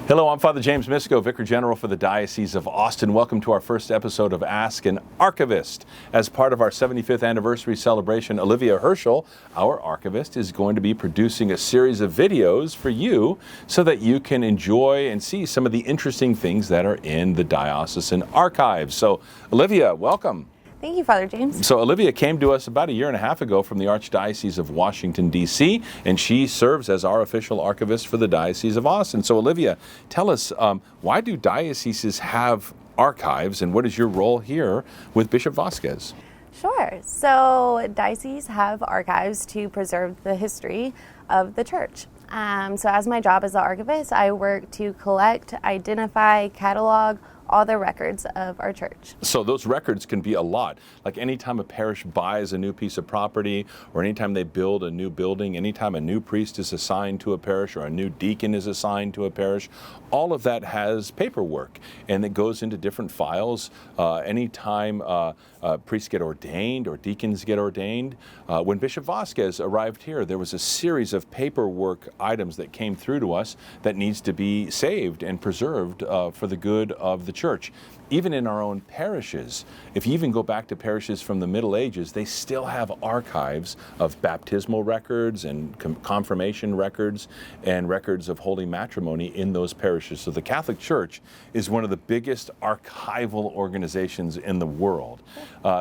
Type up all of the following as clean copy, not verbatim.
Hello, I'm Father James Misko, Vicar General for the Diocese of Austin. Welcome to our first episode of Ask an Archivist. As part of our 75th anniversary celebration, Olivia Herschel, our archivist, is going to be producing a series of videos for you so that you can enjoy and see some of the interesting things that are in the diocesan archives. So, Olivia, welcome. Thank you, Father James. So Olivia came to us about a year and a half ago from the Archdiocese of Washington, D.C., and she serves as our official archivist for the Diocese of Austin. So Olivia, tell us, why do dioceses have archives, and what is your role here with Bishop Vasquez? Sure. So dioceses have archives to preserve the history of the church. So as my job as the archivist, I work to collect, identify, catalog all the records of our church. So those records can be a lot. Like anytime a parish buys a new piece of property, or anytime they build a new building, anytime a new priest is assigned to a parish or a new deacon is assigned to a parish, all of that has paperwork and it goes into different files. Anytime priests get ordained or deacons get ordained. When Bishop Vasquez arrived here, there was a series of paperwork items that came through to us that needs to be saved and preserved for the good of the church. Even in our own parishes, if you even go back to parishes from the Middle Ages, they still have archives of baptismal records and confirmation records and records of holy matrimony in those parishes. So the Catholic Church is one of the biggest archival organizations in the world.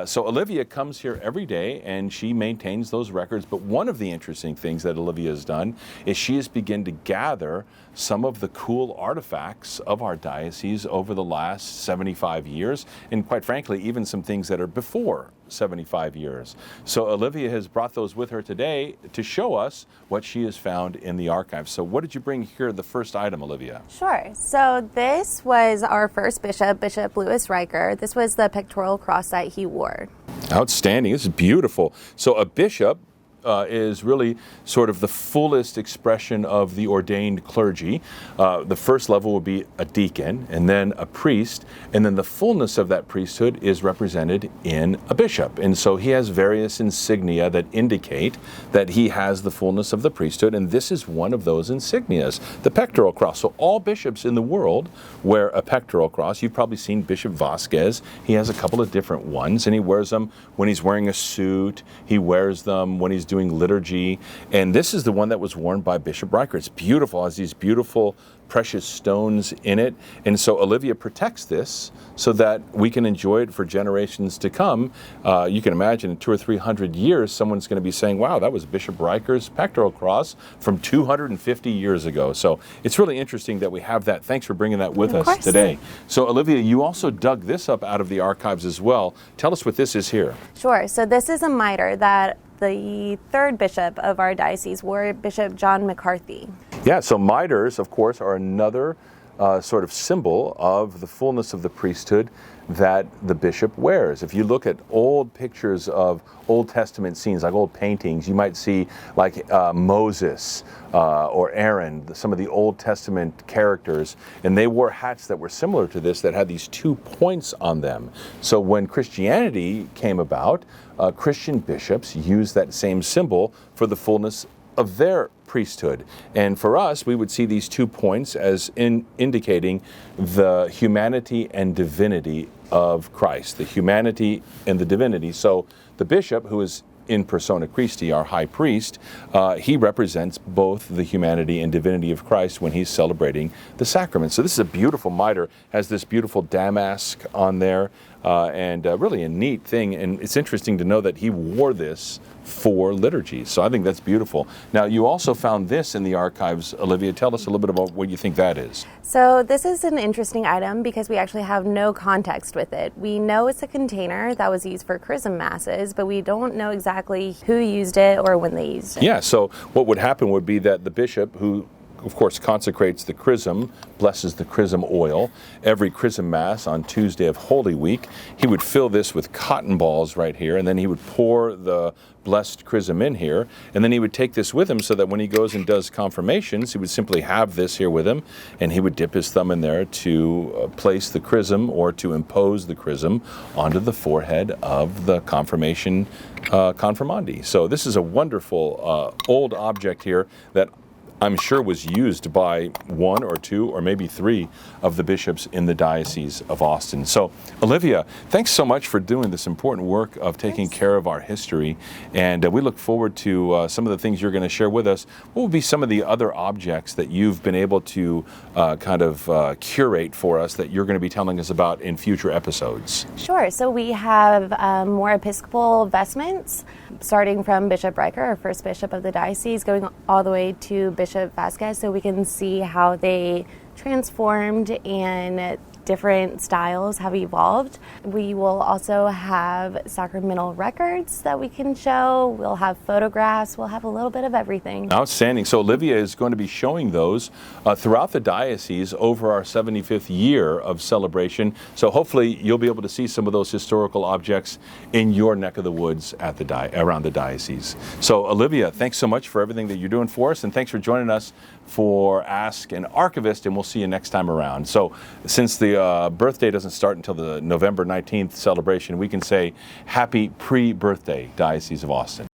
So Olivia comes here every day and she maintains those records. But one of the interesting things that Olivia has done is she has begun to gather some of the cool artifacts of our diocese over the last 75 years, and quite frankly, even some things that are before 75 years. So Olivia has brought those with her today to show us what she has found in the archives. So what did you bring here, the first item, Olivia? Sure. So this was our first bishop, Bishop Louis Riker. This was the pectoral cross that he wore. Outstanding. This is beautiful. So a bishop is really sort of the fullest expression of the ordained clergy. The first level would be a deacon, and then a priest, and then the fullness of that priesthood is represented in a bishop. And so he has various insignia that indicate that he has the fullness of the priesthood, and this is one of those insignias, the pectoral cross. So all bishops in the world wear a pectoral cross. You've probably seen Bishop Vasquez. He has a couple of different ones, and he wears them when he's wearing a suit. He wears them when he's doing liturgy, and this is the one that was worn by Bishop Riker. It's beautiful, has these beautiful precious stones in it, and so Olivia protects this so that we can enjoy it for generations to come. You can imagine in 200 or 300 years someone's going to be saying, wow, that was Bishop Riker's pectoral cross from 250 years ago. So it's really interesting that we have that. Thanks for bringing that with us today. So Olivia, you also dug this up out of the archives as well. Tell us what this is here. Sure. So this is a mitre that the third bishop of our diocese wore, Bishop John McCarthy. Yeah, so mitres, of course, are another sort of symbol of the fullness of the priesthood that the bishop wears. If you look at old pictures of Old Testament scenes, like old paintings, you might see like Moses or Aaron, some of the Old Testament characters, and they wore hats that were similar to this that had these 2 points on them. So when Christianity came about, Christian bishops used that same symbol for the fullness of their priesthood. And for us, we would see these 2 points as indicating the humanity and divinity of Christ, the humanity and the divinity. So the bishop, who is in persona Christi, our high priest, he represents both the humanity and divinity of Christ when he's celebrating the sacrament. So this is a beautiful mitre, has this beautiful damask on there, and really a neat thing. And it's interesting to know that he wore this for liturgy. So I think that's beautiful. Now, you also found this in the archives. Olivia, tell us a little bit about what you think that is. So this is an interesting item because we actually have no context with it. We know it's a container that was used for chrism masses, but we don't know exactly who used it or when they used it. Yeah, so what would happen would be that the bishop, who of course consecrates the chrism, blesses the chrism oil every chrism mass on Tuesday of Holy Week, he would fill this with cotton balls right here, and then he would pour the blessed chrism in here, and then he would take this with him so that when he goes and does confirmations, he would simply have this here with him, and he would dip his thumb in there to place the chrism or to impose the chrism onto the forehead of the confirmation confirmandi. So this is a wonderful old object here that I'm sure was used by one or two or maybe three of the bishops in the Diocese of Austin. So, Olivia, thanks so much for doing this important work of taking care of our history. And we look forward to some of the things you're going to share with us. What will be some of the other objects that you've been able to curate for us that you're going to be telling us about in future episodes? Sure. So we have more Episcopal vestments, starting from Bishop Riker, our first bishop of the diocese, going all the way to Bishop Vasquez, so we can see how they transformed and different styles have evolved. We will also have sacramental records that we can show. We'll have photographs. We'll have a little bit of everything. Outstanding. So Olivia is going to be showing those throughout the diocese over our 75th year of celebration. So hopefully you'll be able to see some of those historical objects in your neck of the woods at the around the diocese. So Olivia, thanks so much for everything that you're doing for us, and thanks for joining us for Ask an Archivist, and we'll see you next time around. So since the birthday doesn't start until the November 19th celebration, we can say happy pre-birthday, Diocese of Austin.